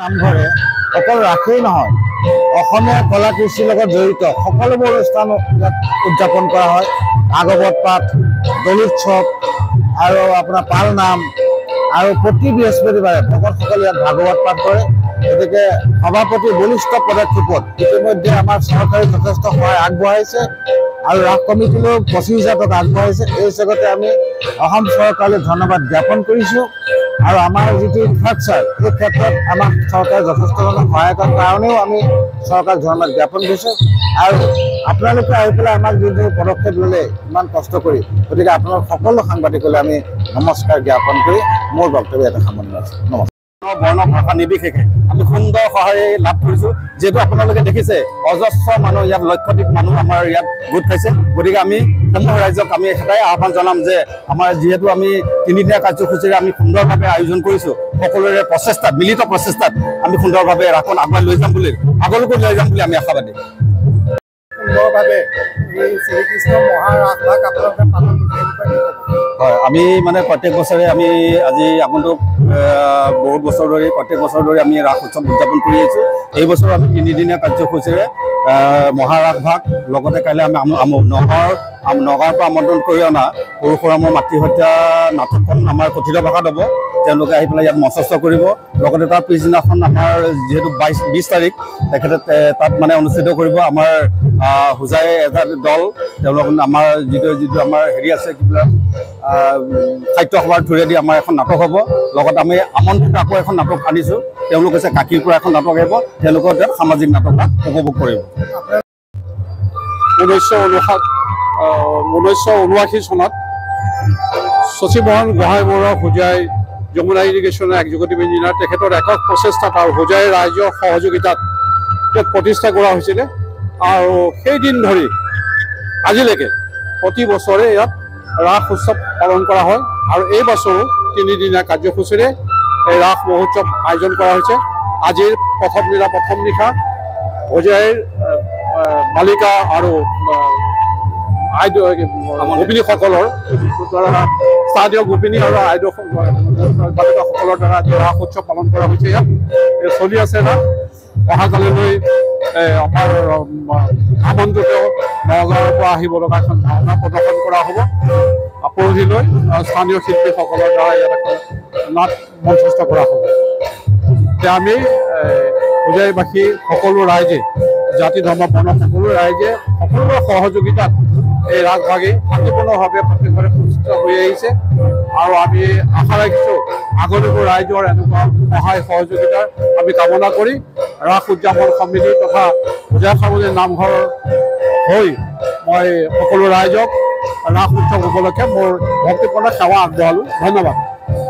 নামঘৰে অকল ৰাসেই নহয়, অসমীয়া কলা কৃষ্টিৰ লগত জড়িত সকলোবোৰ অনুষ্ঠান ইয়াত উদযাপন কৰা হয়। ভাগৱত পাঠ, দলোৎসৱ আৰু আপোনাৰ পাল নাম, আৰু প্ৰতি বৃহস্পতিবাৰে ভকতসকলে ইয়াত ভাগৱত পাঠ কৰে। গতিকে সভাপতি বলিষ্ঠ পদক্ষেপত ইতিমধ্যে আমাৰ চৰকাৰে যথেষ্ট সহায় আগবঢ়াইছে আৰু ৰাস কমিটিলৈও 25,000 টকা আগবঢ়াইছে। এই হিচাপতে আমি অসম চৰকাৰলৈ ধন্যবাদ জ্ঞাপন কৰিছোঁ। আৰু আমাৰ যিটো ইনফ্ৰাষ্ট্ৰাকচাৰ, এই ক্ষেত্ৰত আমাক চৰকাৰে যথেষ্ট সহায় কৰাৰ কাৰণেও আমি চৰকাৰক ধন্যবাদ জ্ঞাপন কৰিছোঁ। আৰু আপোনালোকে আহি পেলাই আমাক যিটো পদক্ষেপ ল'লে ইমান কষ্ট কৰি, গতিকে আপোনালোক সকলো সাংবাদিকলৈ আমি নমস্কাৰ জ্ঞাপন কৰি মোৰ বক্তব্য এটা সামৰণি মাৰিছোঁ। নমস্কাৰ। বৰ্ণ ভাষা নিৰ্বিশেষে আমি সুন্দৰ সহায় লাভ কৰিছোঁ। যিহেতু আপোনালোকে দেখিছে অজস্ৰ মানুহ ইয়াত, লক্ষাধিক মানুহ আমাৰ ইয়াত গোট খাইছে। গতিকে আমি সমূহ ৰাইজক আমি এটাই আহ্বান জনাম যে আমাৰ যিহেতু আমি তিনিদিনীয়া কাৰ্যসূচীৰে আমি সুন্দৰভাৱে আয়োজন কৰিছোঁ, সকলোৰে প্ৰচেষ্টাত, মিলিত প্ৰচেষ্টাত আমি সুন্দৰভাৱে ৰাসখন আগুৱাই লৈ যাম বুলি, আগলৈকো লৈ যাম বুলি আমি আশাবাদী। সুন্দৰভাৱে এই শ্ৰীকৃষ্ণ মহাৰাসভাগ আপোনালোকে পালন কৰে। হয়, আমি মানে প্ৰত্যেক বছৰে আমি আজি আগন্তুক বহুত বছৰ ধৰি প্ৰত্যেক বছৰ ধৰি আমি ৰাস উৎসৱ উদযাপন কৰি আহিছোঁ। এই বছৰ আমি তিনিদিনীয়া কাৰ্যসূচীৰে মহাৰাসভাগ, লগতে কাইলৈ আমি নগাঁৱৰ পৰা আমন্ত্ৰণ কৰি অনা পৰশুৰামৰ মাতৃহত্যা নাটকখন আমাৰ কথিত ভাষাত হ'ব। তেওঁলোকে আহি পেলাই ইয়াত মঞ্চস্থ কৰিব। লগতে তাৰ পিছদিনাখন আমাৰ যিহেতু 20 তাৰিখ তেখেতে তাত মানে অনুষ্ঠিত কৰিব আমাৰ হোজাই এটা দল, তেওঁলোক আমাৰ যিটো আমাৰ হেৰি আছে কিবা সাহিত্য সভাৰ থ্ৰুৰেদি আমাৰ এখন নাটক হ'ব। লগত আমি আমন্ত্ৰিত আকৌ এখন নাটক আনিছোঁ, তেওঁলোক হৈছে কাকীৰ পৰা এখন নাটক আহিব, তেওঁলোকৰ তাত সামাজিক নাটক উপভোগ কৰিব। 1979 চনত শশীমোহন গোহাঁই বৰুৱা হোজাই যমুনা ইৰিগেশ্যনৰ এক্সিকিউটিভ ইঞ্জিনিয়াৰ, তেখেতৰ একক প্ৰচেষ্টাত আৰু হোজাই ৰাইজৰ সহযোগিতাত প্ৰতিষ্ঠা কৰা হৈছিলে। আৰু সেইদিন ধৰি আজিলৈকে প্ৰতি বছৰে ইয়াত ৰাস উৎসৱ পালন কৰা হয়। আৰু এই বছৰো তিনিদিনীয়া কাৰ্যসূচীৰে এই ৰাস মহোৎসৱ আয়োজন কৰা হৈছে। আজিৰ প্ৰথম নিশা হোজাইৰ বালিকা আৰু গোপিনীসকলৰ দ্বাৰা, স্থানীয় গোপিনী আৰু বালিকাসকলৰ দ্বাৰা আজি ৰাস উৎসৱ পালন কৰা হৈছে। ইয়াত চলি আছে ৰাস। অহাকালিলৈ আমাৰ আমন্ত্ৰিত নগাঁৱৰ পৰা আহিব লগা এখন ভাওনা প্ৰদৰ্শন কৰা হ'ব। পৰহিলৈ স্থানীয় শিল্পীসকলৰ দ্বাৰা ইয়াত এখন নাট মঞ্চস্থ কৰা হ'ব। এতিয়া আমি হোজাইবাসী সকলো ৰাইজে, জাতি ধৰ্ম বৰ্ণ সকলো ৰাইজে সকলোৰে সহযোগিতাত এই ৰাসভাগেই শান্তিপূৰ্ণভাৱে প্ৰত্যেকবাৰে অনুষ্ঠিত হৈ আহিছে। আৰু আমি আশা ৰাখিছোঁ আগলৈকো ৰাইজৰ এনেকুৱা সহায় সহযোগিতাৰ আমি কামনা কৰি ৰাস উদযাপন সমিতি তথা হোজাই সামৰণি নামঘৰৰ হৈ মই সকলো ৰাইজক ৰাস উৎসৱ উপলক্ষে মোৰ ভক্তিপূৰ্ণ সেৱা আগবঢ়ালোঁ। ধন্যবাদ।